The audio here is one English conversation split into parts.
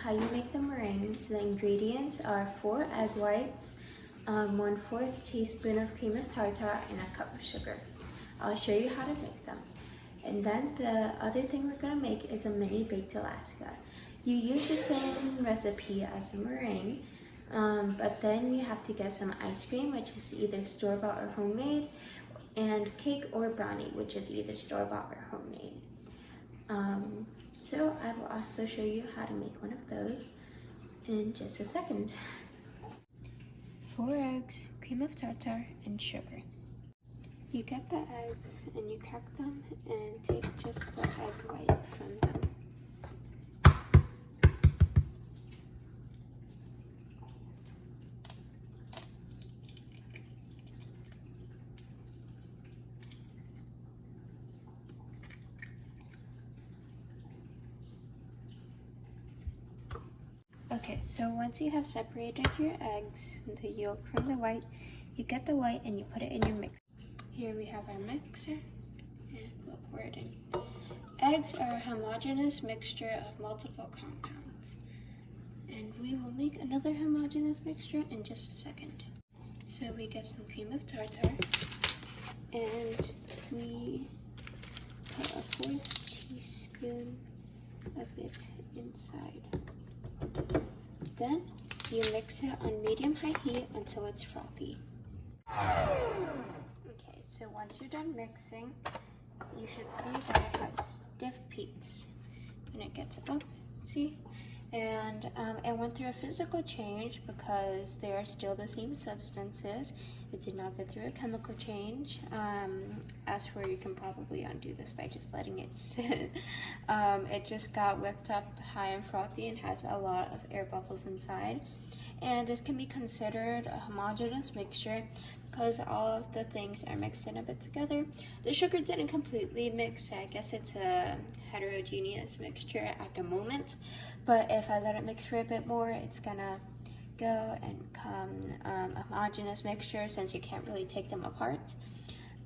how you make the meringues. The ingredients are 4 egg whites, 1/4 teaspoon of cream of tartar, and a cup of sugar. I'll show you how to make them. And then the other thing we're gonna make is a mini baked Alaska. You use the same recipe as the meringue, but then you have to get some ice cream, which is either store-bought or homemade, and cake or brownie, which is either store-bought or homemade. So I will also show you how to make one of those in just a second. 4 eggs, cream of tartar, and sugar. You get the eggs and you crack them and take just the egg white from them. Okay, so once you have separated your eggs, the yolk from the white, you get the white and you put it in your mixer. Here we have our mixer, and we'll pour it in. Eggs are a homogeneous mixture of multiple compounds. And we will make another homogeneous mixture in just a second. So we get some cream of tartar, and we put a 1/4 teaspoon of it inside. Then you mix it on medium-high heat until it's frothy. Okay, so once you're done mixing, you should see that it has stiff peaks when it gets up, see? And it went through a physical change because they are still the same substances. It did not go through a chemical change. As for, you can probably undo this by just letting it sit. It just got whipped up high and frothy and has a lot of air bubbles inside. And this can be considered a homogeneous mixture because all of the things are mixed in a bit together. The sugar didn't completely mix, so I guess it's a heterogeneous mixture at the moment. But if I let it mix for a bit more, it's gonna go and become a homogeneous mixture since you can't really take them apart.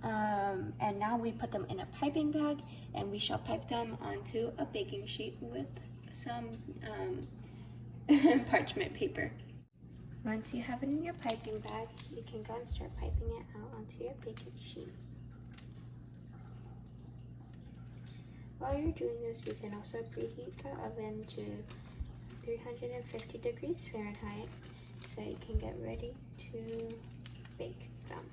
And now we put them in a piping bag and we shall pipe them onto a baking sheet with some parchment paper. Once you have it in your piping bag, you can go and start piping it out onto your baking sheet. While you're doing this, you can also preheat the oven to 350 degrees Fahrenheit so you can get ready to bake them.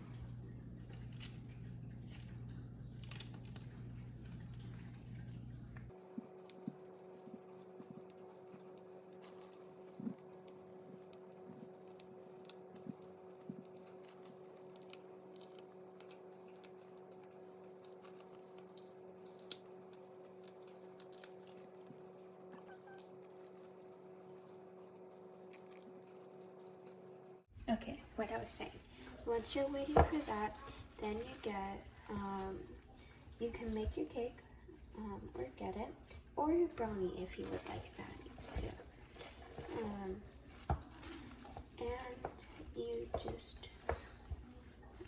Okay, what I was saying. Once you're waiting for that, then you get, you can make your cake, or get it, or your brownie if you would like that too. And you just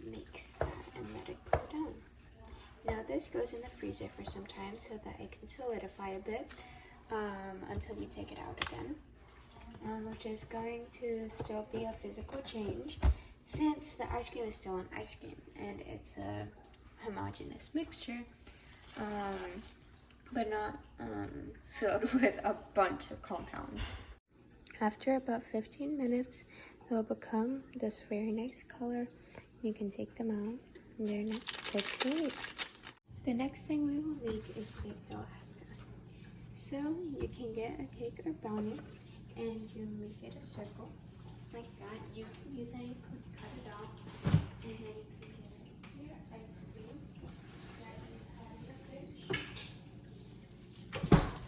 make that and let it cool down. Now this goes in the freezer for some time so that it can solidify a bit until we take it out again. Which is going to still be a physical change since the ice cream is still an ice cream and it's a homogeneous mixture, but not filled with a bunch of compounds. After about 15 minutes, they'll become this very nice color. You can take them out and they're not good to eat. The next thing we will make is baked Alaska. So you can get a cake or brownie and you make it a circle like that. You can use any food to cut it out, and then you can get your ice cream that you have in the fridge,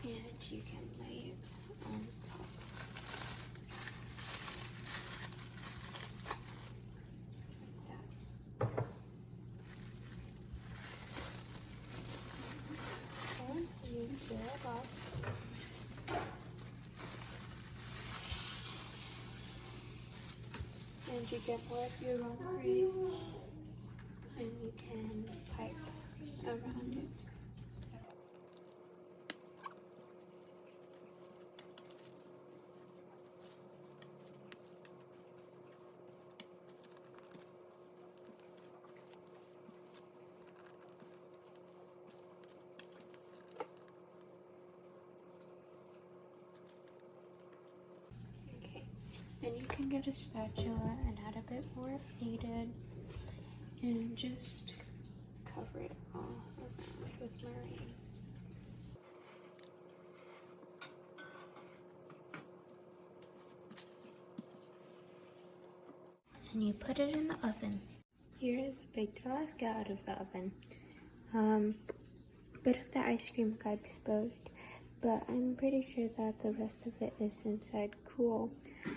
and you can lay it on top. Like that. And you fill it up. And you get more of your own cream, and you can pipe around it. you can get a spatula and add a bit more if needed, and just cover it all around with meringue. And you put it in the oven. Here is the baked Alaska out of the oven. Bit of the ice cream got exposed, but I'm pretty sure that the rest of it is inside cool,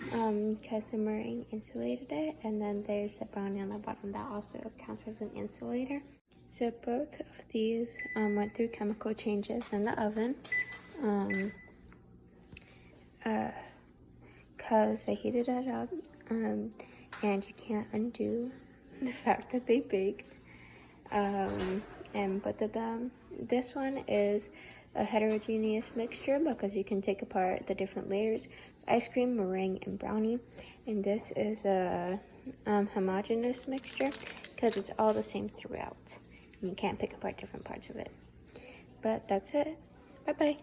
because the meringue insulated it, and then there's the brownie on the bottom that also counts as an insulator. So both of these went through chemical changes in the oven, because they heated it up, and you can't undo the fact that they baked. And both of them, this one is a heterogeneous mixture because you can take apart the different layers: ice cream, meringue, and brownie. And this is a homogeneous mixture because it's all the same throughout. And you can't pick apart different parts of it. But that's it. Bye bye.